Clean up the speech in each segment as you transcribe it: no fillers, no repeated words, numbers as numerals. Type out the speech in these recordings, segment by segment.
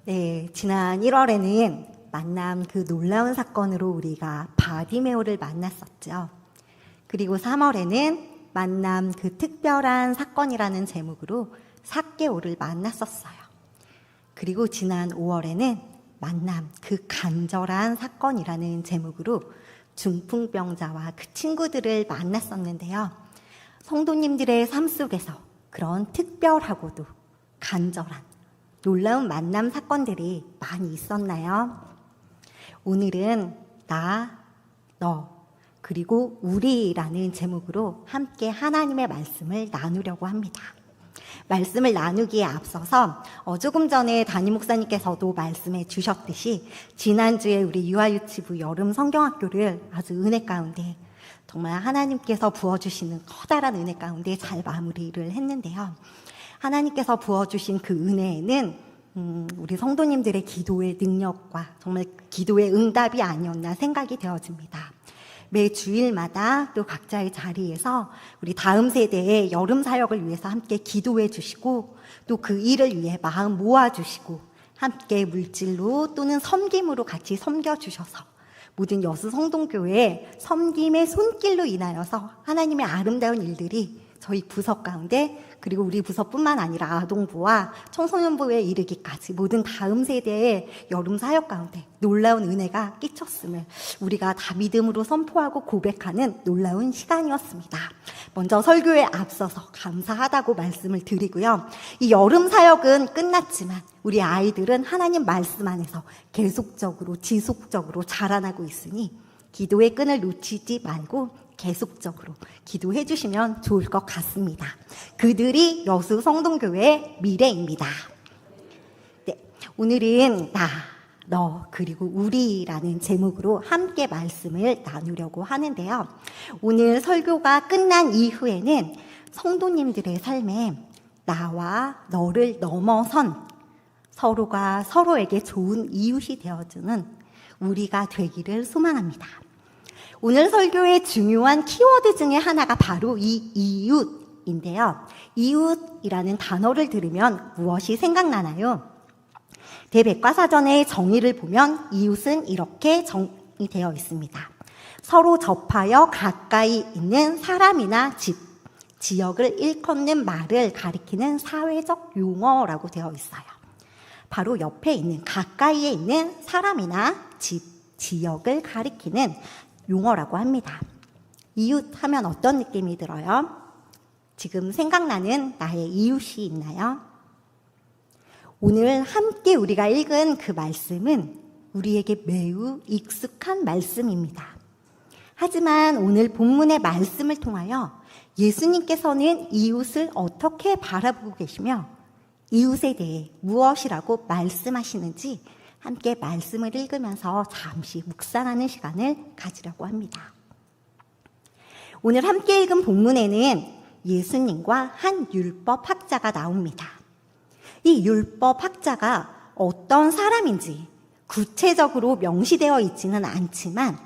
네, 지난 1월에는 만남 그 놀라운 사건으로 우리가 바디메오를 만났었죠. 그리고 3월에는 만남 그 특별한 사건이라는 제목으로 삭개오를 만났었어요. 그리고 지난 5월에는 만남 그 간절한 사건이라는 제목으로 중풍병자와 그 친구들을 만났었는데요. 성도님들의 삶 속에서 그런 특별하고도 간절한 놀라운 만남 사건들이 많이 있었나요? 오늘은 나, 너, 그리고 우리라는 제목으로 함께 하나님의 말씀을 나누려고 합니다. 말씀을 나누기에 앞서서 조금 전에 담임 목사님께서도 말씀해 주셨듯이 지난주에 우리 유아유치부 여름 성경학교를 아주 은혜 가운데 정말 하나님께서 부어주시는 커다란 은혜 가운데 잘 마무리를 했는데요. 하나님께서 부어주신 그 은혜에는 우리 성도님들의 기도의 능력과 정말 기도의 응답이 아니었나 생각이 되어집니다. 매 주일마다 또 각자의 자리에서 우리 다음 세대의 여름 사역을 위해서 함께 기도해 주시고 또 그 일을 위해 마음 모아주시고 함께 물질로 또는 섬김으로 같이 섬겨주셔서 모든 여수 성동교회 섬김의 손길로 인하여서 하나님의 아름다운 일들이 저희 부서 가운데 그리고 우리 부서뿐만 아니라 아동부와 청소년부에 이르기까지 모든 다음 세대의 여름 사역 가운데 놀라운 은혜가 끼쳤음을 우리가 다 믿음으로 선포하고 고백하는 놀라운 시간이었습니다. 먼저 설교에 앞서서 감사하다고 말씀을 드리고요. 이 여름 사역은 끝났지만 우리 아이들은 하나님 말씀 안에서 계속적으로 지속적으로 자라나고 있으니 기도의 끈을 놓치지 말고 계속적으로 기도해 주시면 좋을 것 같습니다. 그들이 여수 성동교회의 미래입니다. 네, 오늘은 나, 너, 그리고 우리라는 제목으로 함께 말씀을 나누려고 하는데요. 오늘 설교가 끝난 이후에는 성도님들의 삶에 나와 너를 넘어선 서로가 서로에게 좋은 이웃이 되어주는 우리가 되기를 소망합니다. 오늘 설교의 중요한 키워드 중에 하나가 바로 이 이웃인데요. 이웃이라는 단어를 들으면 무엇이 생각나나요? 대백과사전의 정의를 보면 이웃은 이렇게 정의되어 있습니다. 서로 접하여 가까이 있는 사람이나 집, 지역을 일컫는 말을 가리키는 사회적 용어라고 되어 있어요. 바로 옆에 있는 가까이에 있는 사람이나 집, 지역을 가리키는 용어라고 합니다. 이웃 하면 어떤 느낌이 들어요? 지금 생각나는 나의 이웃이 있나요? 오늘 함께 우리가 읽은 그 말씀은 우리에게 매우 익숙한 말씀입니다. 하지만 오늘 본문의 말씀을 통하여 예수님께서는 이웃을 어떻게 바라보고 계시며 이웃에 대해 무엇이라고 말씀하시는지 함께 말씀을 읽으면서 잠시 묵상하는 시간을 가지려고 합니다. 오늘 함께 읽은 본문에는 예수님과 한 율법학자가 나옵니다. 이 율법학자가 어떤 사람인지 구체적으로 명시되어 있지는 않지만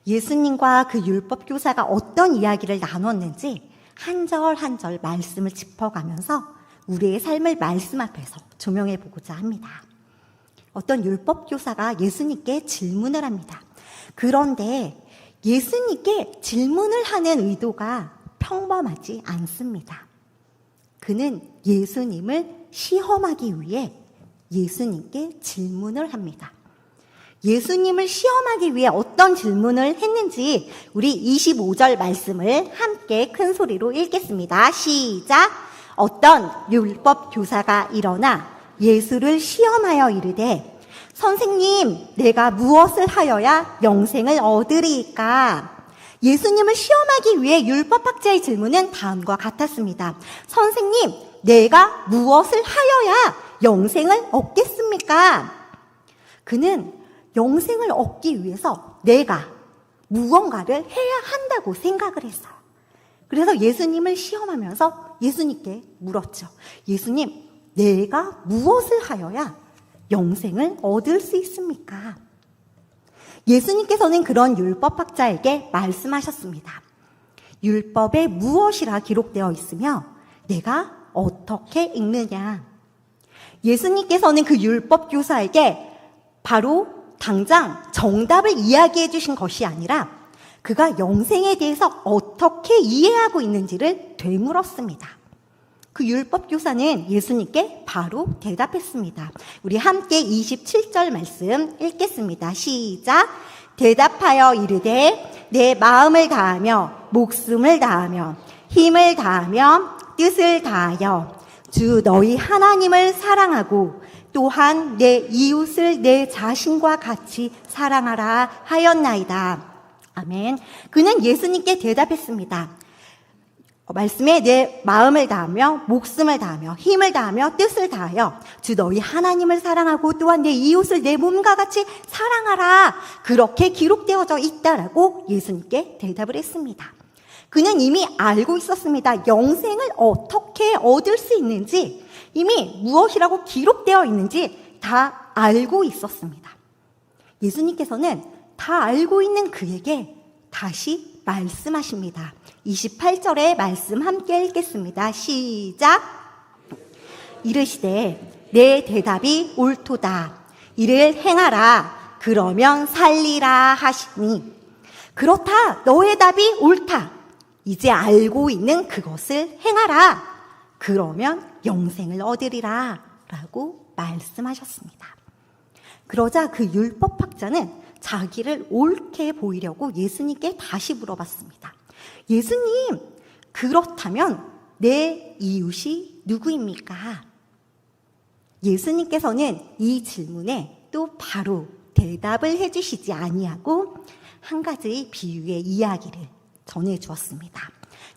예수님과 그 율법교사가 어떤 이야기를 나눴는지 한 절 한 절 말씀을 짚어가면서 우리의 삶을 말씀 앞에서 조명해 보고자 합니다. 어떤 율법교사가 예수님께 질문을 합니다. 그런데 예수님께 질문을 하는 의도가 평범하지 않습니다. 그는 예수님을 시험하기 위해 예수님께 질문을 합니다. 예수님을 시험하기 위해 어떤 질문을 했는지 우리 25절 말씀을 함께 큰 소리로 읽겠습니다. 시작! 어떤 율법교사가 일어나 예수를 시험하여 이르되 선생님, 내가 무엇을 하여야 영생을 얻으리이까? 예수님을 시험하기 위해 율법학자의 질문은 다음과 같았습니다. 선생님, 내가 무엇을 하여야 영생을 얻겠습니까? 그는 영생을 얻기 위해서 내가 무언가를 해야 한다고 생각을 했어요. 그래서 예수님을 시험하면서 예수님께 물었죠. 예수님, 내가 무엇을 하여야 영생을 얻을 수 있습니까? 예수님께서는 그런 율법학자에게 말씀하셨습니다. 율법에 무엇이라 기록되어 있으며 내가 어떻게 읽느냐? 예수님께서는 그 율법 교사에게 바로 당장 정답을 이야기해 주신 것이 아니라 그가 영생에 대해서 어떻게 이해하고 있는지를 되물었습니다. 그 율법 교사는 예수님께 바로 대답했습니다. 우리 함께 27절 말씀 읽겠습니다. 시작. 대답하여 이르되 내 마음을 다하며 목숨을 다하며 힘을 다하며 뜻을 다하여 주 너희 하나님을 사랑하고 또한 내 이웃을 내 자신과 같이 사랑하라 하였나이다. 아멘. 그는 예수님께 대답했습니다. 말씀에 내 마음을 다하며 목숨을 다하며 힘을 다하며 뜻을 다하여 주 너희 하나님을 사랑하고 또한 내 이웃을 내 몸과 같이 사랑하라. 그렇게 기록되어져 있다라고 예수님께 대답을 했습니다. 그는 이미 알고 있었습니다. 영생을 어떻게 얻을 수 있는지, 이미 무엇이라고 기록되어 있는지 다 알고 있었습니다. 예수님께서는 다 알고 있는 그에게 다시 말씀하십니다. 28절의 말씀 함께 읽겠습니다. 시작. 이르시되 내 대답이 옳도다. 이를 행하라. 그러면 살리라 하시니. 그렇다. 너의 답이 옳다. 이제 알고 있는 그것을 행하라. 그러면 영생을 얻으리라. 라고 말씀하셨습니다. 그러자 그 율법학자는 자기를 옳게 보이려고 예수님께 다시 물어봤습니다. 예수님, 그렇다면 내 이웃이 누구입니까? 예수님께서는 이 질문에 또 바로 대답을 해주시지 아니하고 한 가지 비유의 이야기를 전해주었습니다.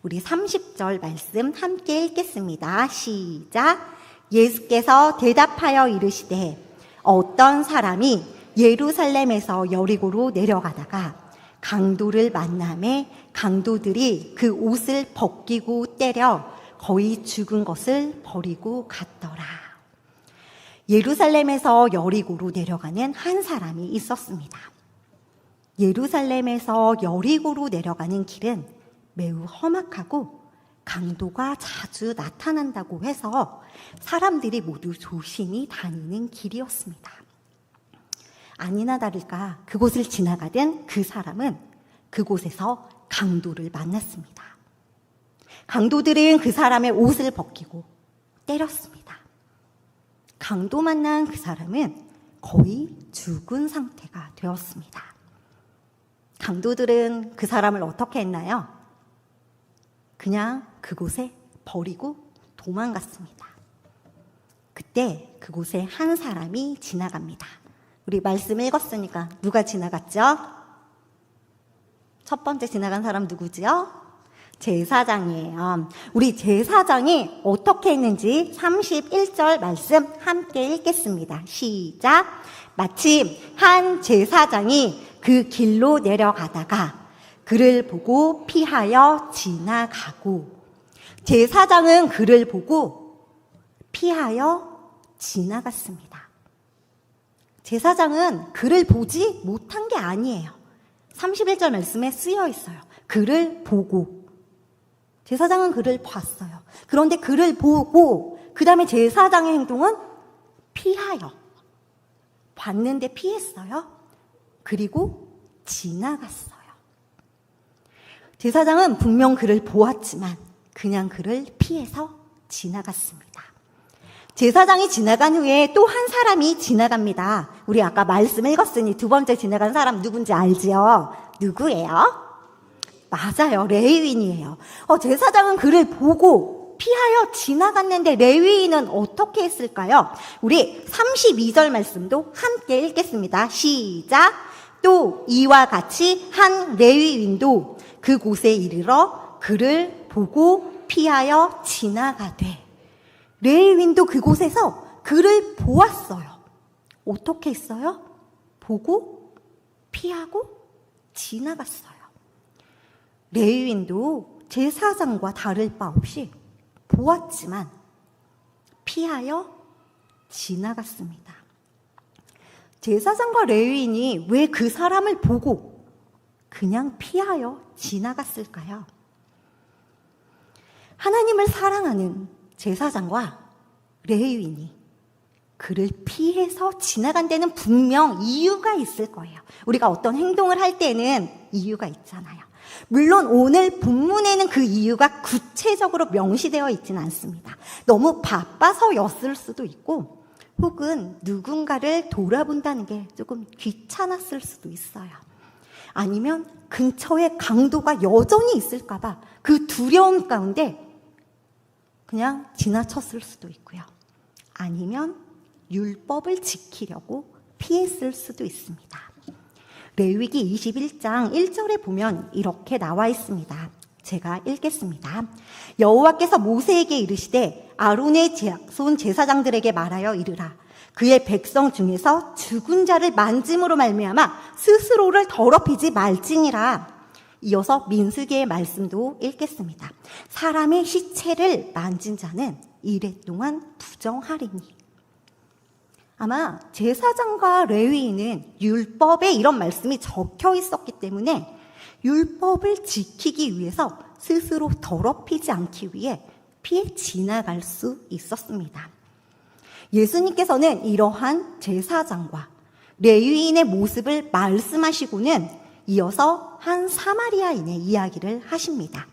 우리 30절 말씀 함께 읽겠습니다. 시작. 예수께서 대답하여 이르시되 어떤 사람이 예루살렘에서 여리고로 내려가다가 강도를 만나매 강도들이 그 옷을 벗기고 때려 거의 죽은 것을 버리고 갔더라. 예루살렘에서 여리고로 내려가는 한 사람이 있었습니다. 예루살렘에서 여리고로 내려가는 길은 매우 험악하고 강도가 자주 나타난다고 해서 사람들이 모두 조심히 다니는 길이었습니다. 아니나 다를까 그곳을 지나가던 그 사람은 그곳에서 강도를 만났습니다. 강도들은 그 사람의 옷을 벗기고 때렸습니다. 강도 만난 그 사람은 거의 죽은 상태가 되었습니다. 강도들은 그 사람을 어떻게 했나요? 그냥 그곳에 버리고 도망갔습니다. 그때 그곳에 한 사람이 지나갑니다. 우리 말씀 읽었으니까 누가 지나갔죠? 첫 번째 지나간 사람 누구지요? 제사장이에요. 우리 제사장이 어떻게 했는지 31절 말씀 함께 읽겠습니다. 시작. 마침 한 제사장이 그 길로 내려가다가 그를 보고 피하여 지나가고, 제사장은 그를 보고 피하여 지나갔습니다. 제사장은 그를 보지 못한 게 아니에요. 31절 말씀에 쓰여 있어요. 그를 보고. 제사장은 그를 봤어요. 그런데 그를 보고 그 다음에 제사장의 행동은 피하여. 봤는데 피했어요. 그리고 지나갔어요. 제사장은 분명 그를 보았지만 그냥 그를 피해서 지나갔습니다. 제사장이 지나간 후에 또 한 사람이 지나갑니다. 우리 아까 말씀 읽었으니 두 번째 지나간 사람 누군지 알지요? 누구예요? 맞아요. 레위인이에요. 제사장은 그를 보고 피하여 지나갔는데 레위인은 어떻게 했을까요? 우리 32절 말씀도 함께 읽겠습니다. 시작. 또 이와 같이 한 레위인도 그곳에 이르러 그를 보고 피하여 지나가되. 레위인도 그곳에서 그를 보았어요. 어떻게 했어요? 보고 피하고 지나갔어요. 레위인도 제사장과 다를 바 없이 보았지만 피하여 지나갔습니다. 제사장과 레위인이 왜 그 사람을 보고 그냥 피하여 지나갔을까요? 하나님을 사랑하는 제사장과 레위인이 그를 피해서 지나간 데는 분명 이유가 있을 거예요. 우리가 어떤 행동을 할 때는 이유가 있잖아요. 물론 오늘 본문에는 그 이유가 구체적으로 명시되어 있지는 않습니다. 너무 바빠서였을 수도 있고, 혹은 누군가를 돌아본다는 게 조금 귀찮았을 수도 있어요. 아니면 근처에 강도가 여전히 있을까봐 그 두려움 가운데 그냥 지나쳤을 수도 있고요. 아니면 율법을 지키려고 피했을 수도 있습니다. 레위기 21장 1절에 보면 이렇게 나와 있습니다. 제가 읽겠습니다. 여호와께서 모세에게 이르시되 아론의 손 제사장들에게 말하여 이르라. 그의 백성 중에서 죽은 자를 만짐으로 말미암아 스스로를 더럽히지 말지니라. 이어서 민수기의 말씀도 읽겠습니다. 사람의 시체를 만진 자는 이래 동안 부정하리니. 아마 제사장과 레위인은 율법에 이런 말씀이 적혀 있었기 때문에 율법을 지키기 위해서 스스로 더럽히지 않기 위해 피해 지나갈 수 있었습니다. 예수님께서는 이러한 제사장과 레위인의 모습을 말씀하시고는 이어서 한 사마리아인의 이야기를 하십니다.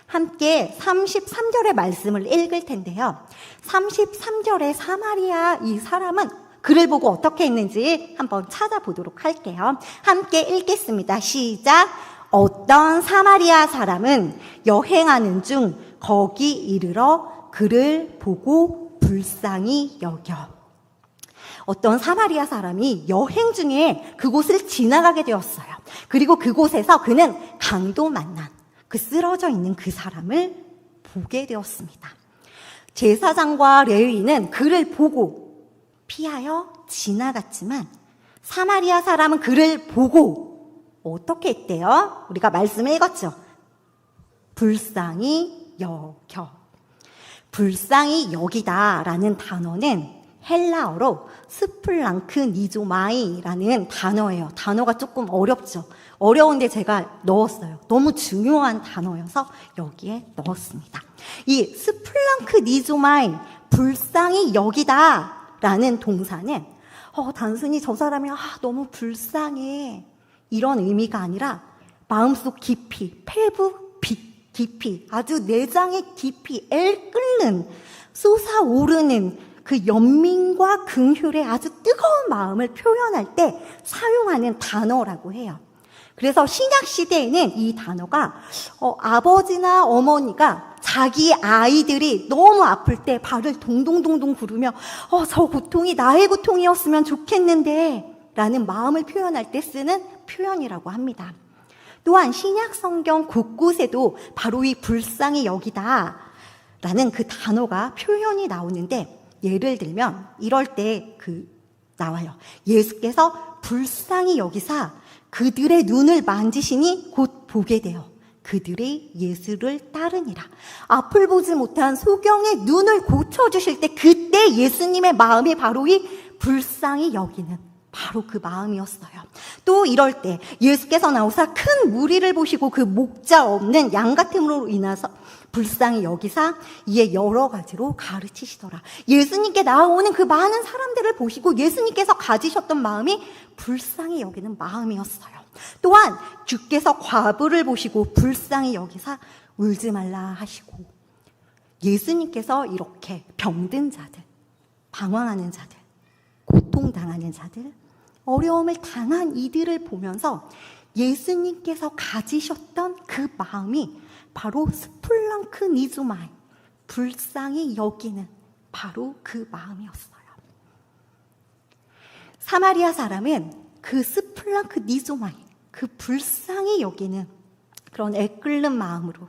함께 33절의 말씀을 읽을 텐데요. 33절의 사마리아 이 사람은 그를 보고 어떻게 했는지 한번 찾아보도록 할게요. 함께 읽겠습니다. 시작. 어떤 사마리아 사람은 여행하는 중 거기 이르러 그를 보고 불쌍히 여겨. 어떤 사마리아 사람이 여행 중에 그곳을 지나가게 되었어요. 그리고 그곳에서 그는 강도 만난 그 쓰러져 있는 그 사람을 보게 되었습니다. 제사장과 레위인은 그를 보고 피하여 지나갔지만 사마리아 사람은 그를 보고 어떻게 했대요? 우리가 말씀을 읽었죠. 불쌍히 여겨. 불쌍히 여기다라는 단어는 헬라어로 스플랑크 니조마이라는 단어예요. 단어가 조금 어렵죠. 어려운데 제가 넣었어요. 너무 중요한 단어여서 여기에 넣었습니다. 이 스플랑크 니조마이, 불쌍히 여기다라는 동사는 단순히 저 사람이 너무 불쌍해 이런 의미가 아니라 마음속 깊이, 폐부 깊이, 아주 내장의 깊이 애끓는 솟아오르는 그 연민과 긍휼의 아주 뜨거운 마음을 표현할 때 사용하는 단어라고 해요. 그래서 신약 시대에는 이 단어가 아버지나 어머니가 자기 아이들이 너무 아플 때 발을 동동동동 구르며 저 고통이 나의 고통이었으면 좋겠는데 라는 마음을 표현할 때 쓰는 표현이라고 합니다. 또한 신약 성경 곳곳에도 바로 이 불쌍히 여기다 라는 그 단어가 표현이 나오는데, 예를 들면 이럴 때 나와요. 예수께서 불쌍히 여기사 그들의 눈을 만지시니 곧 보게 되어 그들이 예수를 따르니라. 앞을 보지 못한 소경의 눈을 고쳐주실 때 그때 예수님의 마음이 바로 이 불쌍히 여기는 바로 그 마음이었어요. 또 이럴 때 예수께서 나오사 큰 무리를 보시고 그 목자 없는 양 같음으로 인해서 불쌍히 여기사 이에 여러 가지로 가르치시더라. 예수님께 나오는 그 많은 사람들을 보시고 예수님께서 가지셨던 마음이 불쌍히 여기는 마음이었어요. 또한 주께서 과부를 보시고 불쌍히 여기사 울지 말라 하시고, 예수님께서 이렇게 병든 자들, 방황하는 자들, 고통당하는 자들, 어려움을 당한 이들을 보면서 예수님께서 가지셨던 그 마음이 바로 스플랑크 니즈마이, 불쌍히 여기는 바로 그 마음이었어요. 사마리아 사람은 그 스플랑크 니즈마이, 그 불쌍히 여기는 그런 애끓는 마음으로,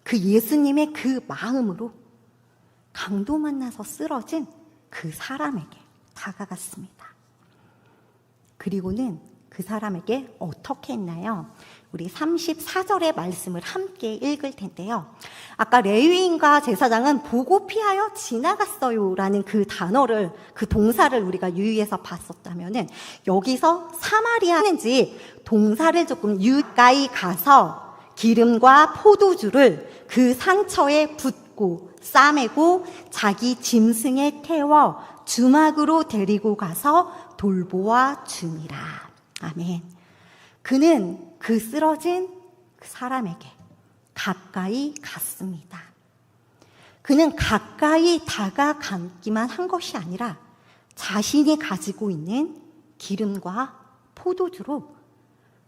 그 예수님의 그 마음으로 강도 만나서 쓰러진 그 사람에게 다가갔습니다. 그리고는 그 사람에게 어떻게 했나요? 우리 34절의 말씀을 함께 읽을 텐데요. 아까 레위인과 제사장은 보고 피하여 지나갔어요 라는 그 단어를, 그 동사를 우리가 유의해서 봤었다면은, 여기서 사마리아는지 동사를 조금 유가이 가서 기름과 포도주를 그 상처에 붓고 붙고 싸매고 자기 짐승에 태워 주막으로 데리고 가서 돌보아 주니라. 아멘. 그는 그 쓰러진 그 사람에게 가까이 갔습니다. 그는 가까이 다가가기만 한 것이 아니라 자신이 가지고 있는 기름과 포도주로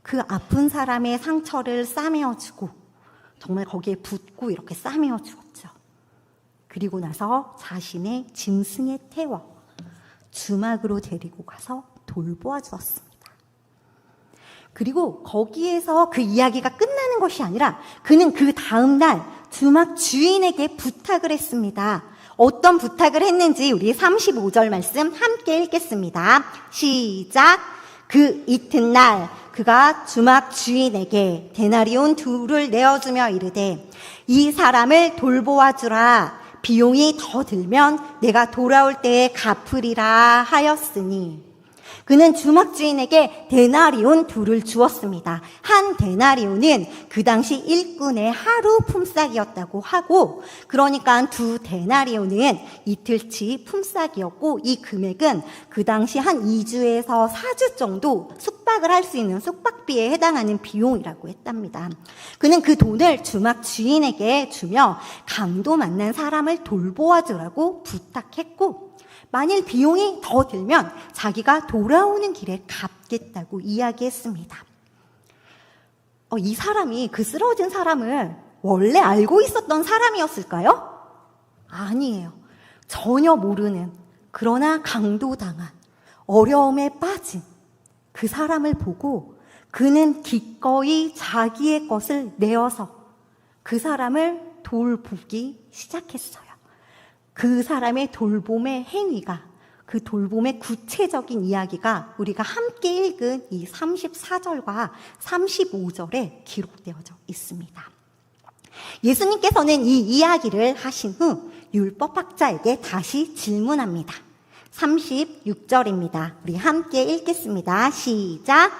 그 아픈 사람의 상처를 싸매어주고 정말 거기에 붓고 이렇게 싸매어주었죠. 그리고 나서 자신의 짐승에 태워 주막으로 데리고 가서 돌보아 주었습니다. 그리고 거기에서 그 이야기가 끝나는 것이 아니라 그는 그 다음 날 주막 주인에게 부탁을 했습니다. 어떤 부탁을 했는지 우리 35절 말씀 함께 읽겠습니다. 시작. 그 이튿날 그가 주막 주인에게 데나리온 2를 내어주며 이르되 이 사람을 돌보아 주라. 비용이 더 들면 내가 돌아올 때에 갚으리라 하였으니 그는 주막 주인에게 데나리온 2를 주었습니다. 한 데나리온은 그 당시 일꾼의 하루 품삯이었다고 하고, 그러니까 2 데나리온은 이틀치 품삯이었고, 이 금액은 그 당시 한 2주에서 4주 정도 숙박을 할 수 있는 숙박비에 해당하는 비용이라고 했답니다. 그는 그 돈을 주막 주인에게 주며 강도 만난 사람을 돌보아 주라고 부탁했고, 만일 비용이 더 들면 자기가 돌아오는 길에 갚겠다고 이야기했습니다. 이 사람이 그 쓰러진 사람을 원래 알고 있었던 사람이었을까요? 아니에요. 전혀 모르는, 그러나 강도당한, 어려움에 빠진 그 사람을 보고 그는 기꺼이 자기의 것을 내어서 그 사람을 돌보기 시작했어요. 그 사람의 돌봄의 행위가, 그 돌봄의 구체적인 이야기가 우리가 함께 읽은 이 34절과 35절에 기록되어져 있습니다. 예수님께서는 이 이야기를 하신 후 율법학자에게 다시 질문합니다. 36절입니다. 우리 함께 읽겠습니다. 시작.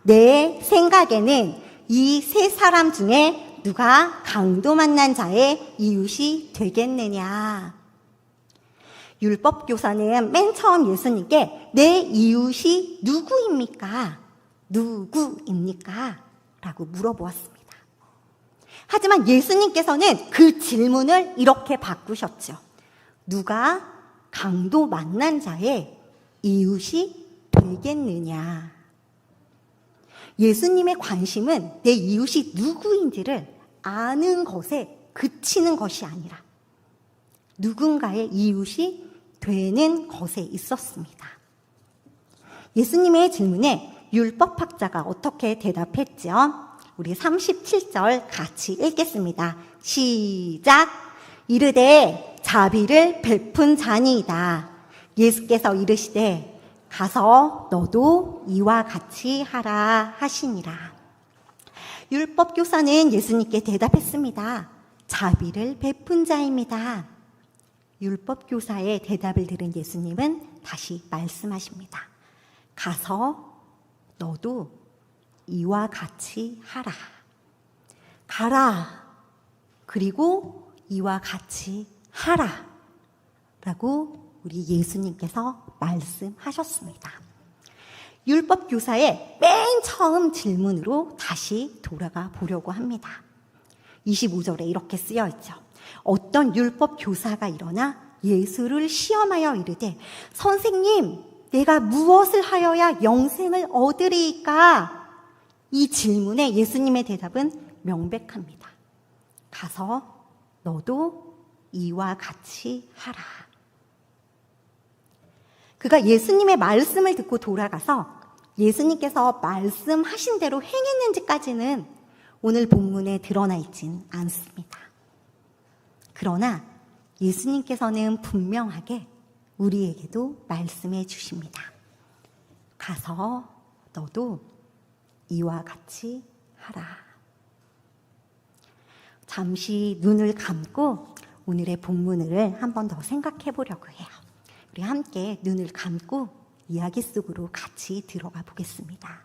내 생각에는 이 세 사람 중에 누가 강도 만난 자의 이웃이 되겠느냐? 율법교사는 맨 처음 예수님께 내 이웃이 누구입니까? 누구입니까? 라고 물어보았습니다. 하지만 예수님께서는 그 질문을 이렇게 바꾸셨죠. 누가 강도 만난 자의 이웃이 되겠느냐? 예수님의 관심은 내 이웃이 누구인지를 아는 것에 그치는 것이 아니라 누군가의 이웃이 되는 것에 있었습니다. 예수님의 질문에 율법학자가 어떻게 대답했죠? 우리 37절 같이 읽겠습니다. 시작. 이르되 자비를 베푼 자니이다. 예수께서 이르시되 가서 너도 이와 같이 하라 하시니라. 율법교사는 예수님께 대답했습니다. 자비를 베푼 자입니다. 율법교사의 대답을 들은 예수님은 다시 말씀하십니다. 가서 너도 이와 같이 하라. 가라. 그리고 이와 같이 하라. 라고 우리 예수님께서 말씀하셨습니다. 율법교사의 맨 처음 질문으로 다시 돌아가 보려고 합니다. 25절에 이렇게 쓰여 있죠. 어떤 율법 교사가 일어나 예수를 시험하여 이르되 선생님, 내가 무엇을 하여야 영생을 얻으리이까? 이 질문에 예수님의 대답은 명백합니다. 가서 너도 이와 같이 하라. 그가 예수님의 말씀을 듣고 돌아가서 예수님께서 말씀하신 대로 행했는지까지는 오늘 본문에 드러나 있진 않습니다. 그러나 예수님께서는 분명하게 우리에게도 말씀해 주십니다. 가서 너도 이와 같이 하라. 잠시 눈을 감고 오늘의 본문을 한 번 더 생각해 보려고 해요. 우리 함께 눈을 감고 이야기 속으로 같이 들어가 보겠습니다.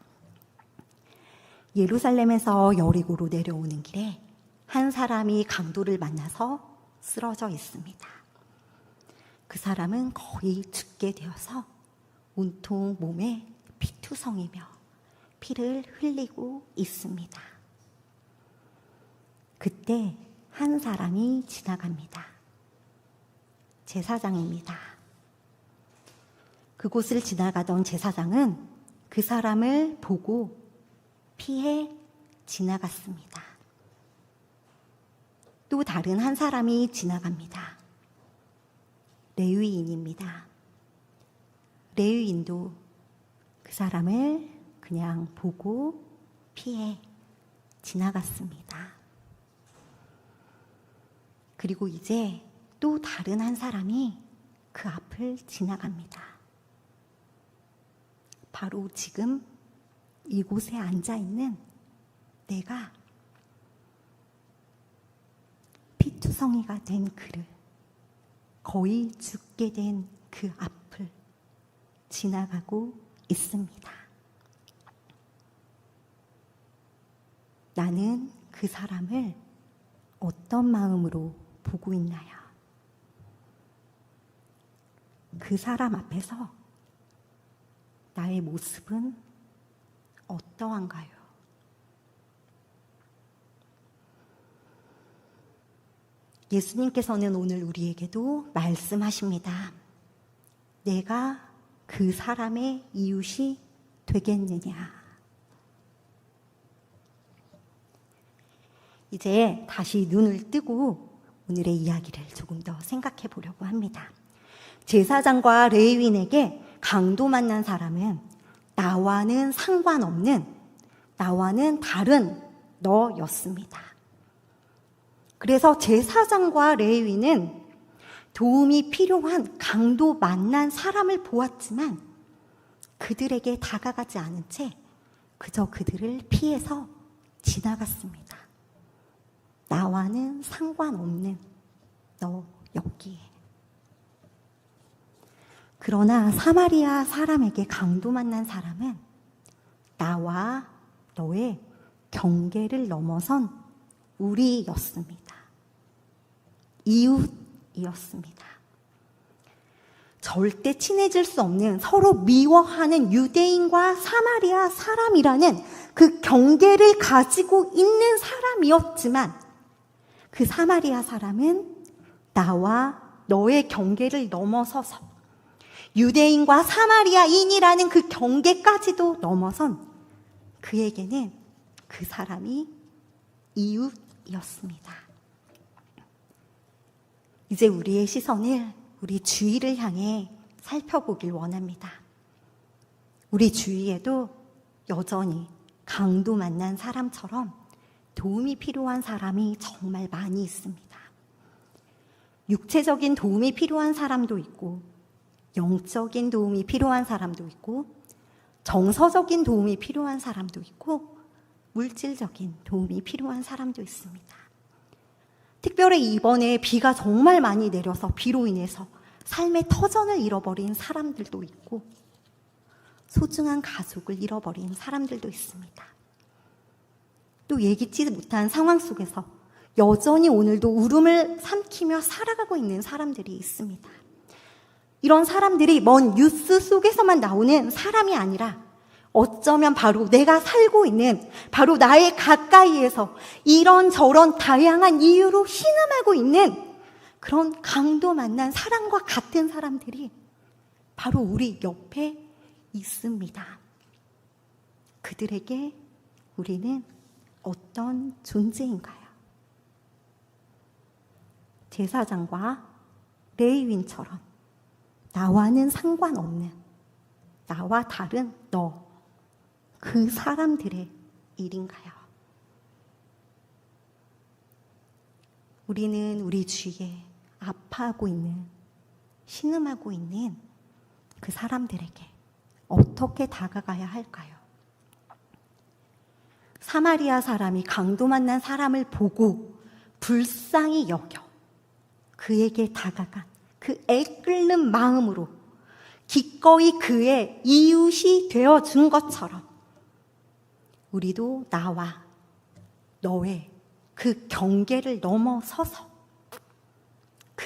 예루살렘에서 여리고로 내려오는 길에 한 사람이 강도를 만나서 쓰러져 있습니다. 그 사람은 거의 죽게 되어서 온통 몸에 피투성이며 피를 흘리고 있습니다. 그때 한 사람이 지나갑니다. 제사장입니다. 그곳을 지나가던 제사장은 그 사람을 보고 피해 지나갔습니다. 또 다른 한 사람이 지나갑니다. 레위인입니다. 레위인도 그 사람을 그냥 보고 피해 지나갔습니다. 그리고 이제 또 다른 한 사람이 그 앞을 지나갑니다. 바로 지금 이곳에 앉아있는 내가 피투성이가 된 그를, 거의 죽게 된 그 앞을 지나가고 있습니다. 나는 그 사람을 어떤 마음으로 보고 있나요? 그 사람 앞에서 나의 모습은 어떠한가요? 예수님께서는 오늘 우리에게도 말씀하십니다. 내가 그 사람의 이웃이 되겠느냐? 이제 다시 눈을 뜨고 오늘의 이야기를 조금 더 생각해 보려고 합니다. 제사장과 레위인에게 강도 만난 사람은 나와는 상관없는, 나와는 다른 너였습니다. 그래서 제사장과 레위인은 도움이 필요한 강도 만난 사람을 보았지만 그들에게 다가가지 않은 채 그저 그들을 피해서 지나갔습니다. 나와는 상관없는 너였기에. 그러나 사마리아 사람에게 강도 만난 사람은 나와 너의 경계를 넘어선 우리였습니다. 이웃이었습니다. 절대 친해질 수 없는, 서로 미워하는 유대인과 사마리아 사람이라는 그 경계를 가지고 있는 사람이었지만 그 사마리아 사람은 나와 너의 경계를 넘어서서 유대인과 사마리아인이라는 그 경계까지도 넘어선 그에게는 그 사람이 이웃이었습니다. 이제 우리의 시선을 우리 주위를 향해 살펴보길 원합니다. 우리 주위에도 여전히 강도 만난 사람처럼 도움이 필요한 사람이 정말 많이 있습니다. 육체적인 도움이 필요한 사람도 있고, 영적인 도움이 필요한 사람도 있고, 정서적인 도움이 필요한 사람도 있고, 물질적인 도움이 필요한 사람도 있습니다. 특별히 이번에 비가 정말 많이 내려서 비로 인해서 삶의 터전을 잃어버린 사람들도 있고, 소중한 가족을 잃어버린 사람들도 있습니다. 또 예기치 못한 상황 속에서 여전히 오늘도 울음을 삼키며 살아가고 있는 사람들이 있습니다. 이런 사람들이 먼 뉴스 속에서만 나오는 사람이 아니라 어쩌면 바로 내가 살고 있는, 바로 나의 가까이에서 이런저런 다양한 이유로 신음하고 있는 그런 강도 만난 사람과 같은 사람들이 바로 우리 옆에 있습니다. 그들에게 우리는 어떤 존재인가요? 제사장과 레위인처럼 나와는 상관없는, 나와 다른 너, 그 사람들의 일인가요? 우리는 우리 주위에 아파하고 있는, 신음하고 있는 그 사람들에게 어떻게 다가가야 할까요? 사마리아 사람이 강도 만난 사람을 보고 불쌍히 여겨 그에게 다가간 그 애끓는 마음으로 기꺼이 그의 이웃이 되어준 것처럼 우리도 나와 너의 그 경계를 넘어서서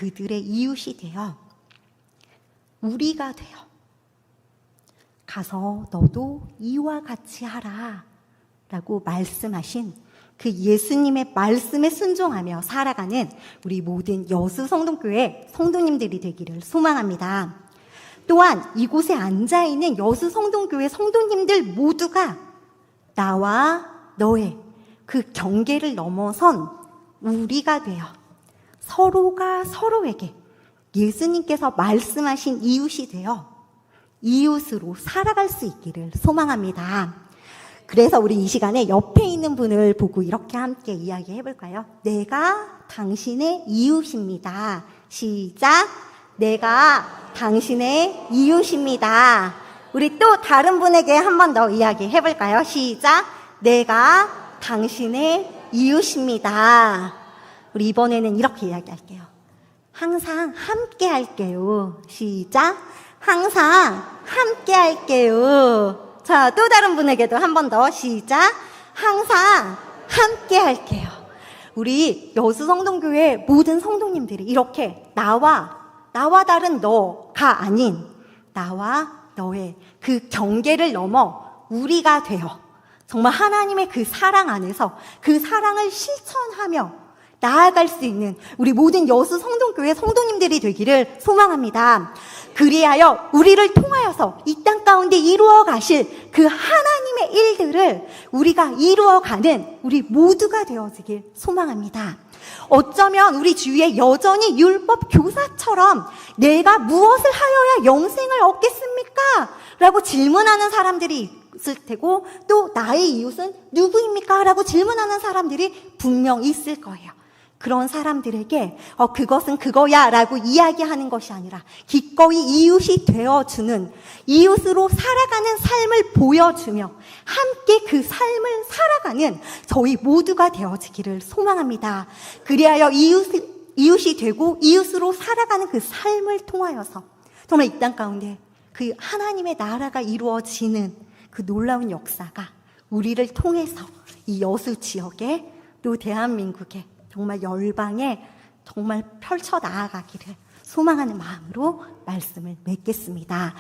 그들의 이웃이 되어 우리가 되어 가서 너도 이와 같이 하라 라고 말씀하신 그 예수님의 말씀에 순종하며 살아가는 우리 모든 여수 성동교회 성도님들이 되기를 소망합니다. 또한 이곳에 앉아있는 여수 성동교회 성도님들 모두가 나와 너의 그 경계를 넘어선 우리가 되어 서로가 서로에게 예수님께서 말씀하신 이웃이 되어 이웃으로 살아갈 수 있기를 소망합니다. 그래서 우리 이 시간에 옆에 있는 분을 보고 이렇게 함께 이야기해 볼까요? 내가 당신의 이웃입니다. 시작. 내가 당신의 이웃입니다. 우리 또 다른 분에게 한 번 더 이야기해 볼까요? 시작. 내가 당신의 이웃입니다. 우리 이번에는 이렇게 이야기할게요. 항상 함께 할게요. 시작. 항상 함께 할게요. 자, 또 다른 분에게도 한 번 더 시작. 항상 함께 할게요. 우리 여수 성동교회 모든 성도님들이 이렇게 나와 다른 너가 아닌 나와 너의 그 경계를 넘어 우리가 되어 정말 하나님의 그 사랑 안에서 그 사랑을 실천하며 나아갈 수 있는 우리 모든 여수 성동교회 성도님들이 되기를 소망합니다. 그리하여 우리를 통하여서 이 땅 가운데 이루어 가실 그 하나님의 일들을 우리가 이루어가는 우리 모두가 되어지길 소망합니다. 어쩌면 우리 주위에 여전히 율법 교사처럼 내가 무엇을 하여야 영생을 얻겠습니까? 라고 질문하는 사람들이 있을 테고 또 나의 이웃은 누구입니까? 라고 질문하는 사람들이 분명 있을 거예요. 그런 사람들에게 그것은 그거야 라고 이야기하는 것이 아니라 기꺼이 이웃이 되어주는 이웃으로 살아가는 삶을 보여주며 함께 그 삶을 살아가는 저희 모두가 되어지기를 소망합니다. 그리하여 이웃이 되고 이웃으로 살아가는 그 삶을 통하여서 정말 이 땅 가운데 그 하나님의 나라가 이루어지는 그 놀라운 역사가 우리를 통해서 이 여수 지역에 또 대한민국에 정말 열방에 정말 펼쳐 나아가기를 소망하는 마음으로 말씀을 맺겠습니다.